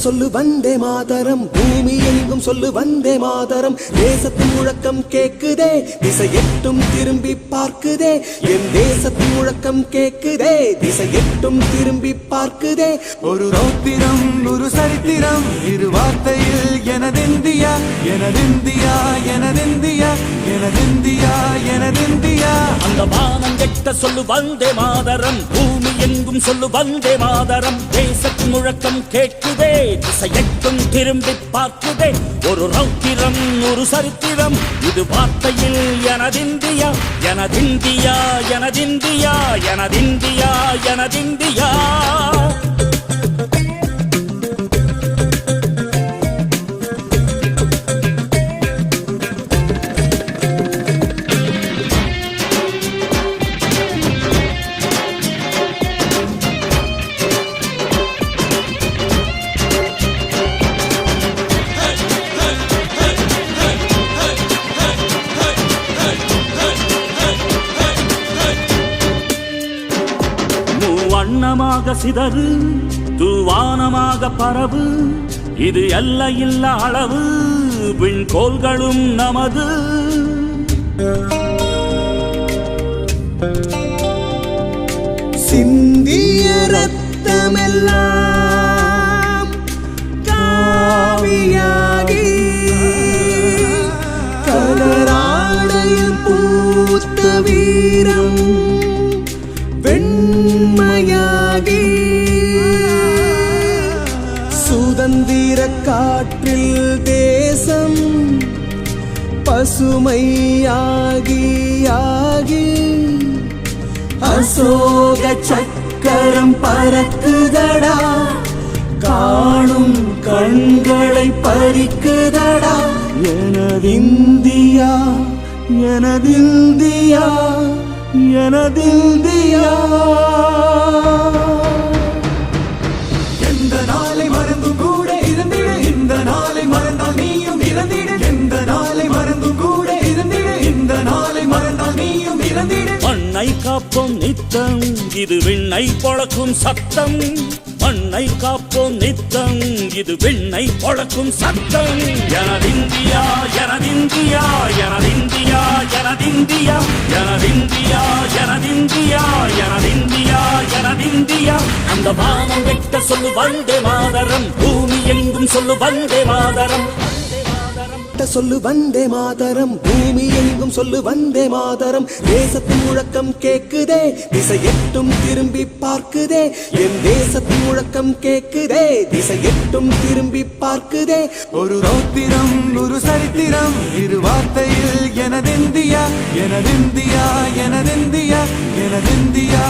சொல்லு வந்தே மாதரம், பூமி எங்கும் சொல்லு வந்தே மாதரம். தேசத்தின் முழக்கம் கேக்குதே, திசை எட்டும் திரும்பி பார்க்குதே. என் தேசத்தின் முழக்கம் கேக்குதே, திசை எட்டும் திரும்பி பார்க்குதே. ஒரு ரௌத்திரம் ஒரு சரித்திரம், இரு வார்த்தையில் எனதிந்தியா எனதிந்தியா எனதிந்தியா எனதிந்தியா எனதிந்தியா. அந்த வானம் எட்ட சொல்லு வந்தே மாதரம், பூமி எங்கும் சொல்லு வந்தே மாதரம். தேசத்தின் முழக்கம் கேட்குதே, திசை எட்டும் திரும்பி பார்க்குதே. ஒரு ரௌத்திரம் ஒரு சரித்திரம், இது வார்த்தையில் எனதிந்தியா எனதிந்தியா எனதிந்தியா எனதிந்தியா எனதிந்தியா. வண்ணமாக சிதறு தூவானமாக பரவு, இது எல்லையில்லா அளவு, விண்கோள்களும் நமது. சிந்திய ரத்தமெல்லாம் காவியாகி, கலராடையில் பூத்த வீரம் வெண்மையாகி, சுதந்திர காற்றில் தேசம் பசுமையாகி ஆகி, அசோக சக்கரம் பறக்குதடா, காணும் கண்களை பறிக்குதடா. எனதிந்தியா எனதிந்தியா எனதிந்தியா. எந்த நாளை மறந்தும் கூட இருந்திடு, இந்த நாளை மறந்தால் நீயும் இறந்திடு. எந்த நாளை மறந்தும் கூட இருந்திடு, இந்த நாளை மறந்தால் நீயும் இறந்திடு. மண்ணை காப்போம் நித்தம், இது விண்ணை பொழக்கும் சத்தம். மண்ணை காப்போம் நித்தம், இது விண்ணை பொழக்கும் சத்தம். எனதிந்தியா எனதிந்தியா எனதிந்தியா எனதிந்தியா எனதிந்தியா எனதிந்தியா எனதிந்தியா எனதிந்தியா. அந்த வானம் வெட்ட சொல்லு வந்தே மாதரம், பூமி எங்கும் சொல்லு வந்தே மாதரம். சொல்லு வந்தே மாதரம், பூமி எங்கும் சொல்லு வந்தே மாதரம். தேசத்தின் முழக்கம் கேக்குதே, திசை எட்டும் திரும்பி பார்க்குதே. என் தேசத்தின் முழக்கம் கேக்குதே, திசை எட்டும் திரும்பி பார்க்குதே. ஒரு ரௌத்திரம் ஒரு சரித்திரம், இரு வார்த்தையில் எனதிந்தியா எனதிந்தியா எனதிந்தியா எனதிந்தியா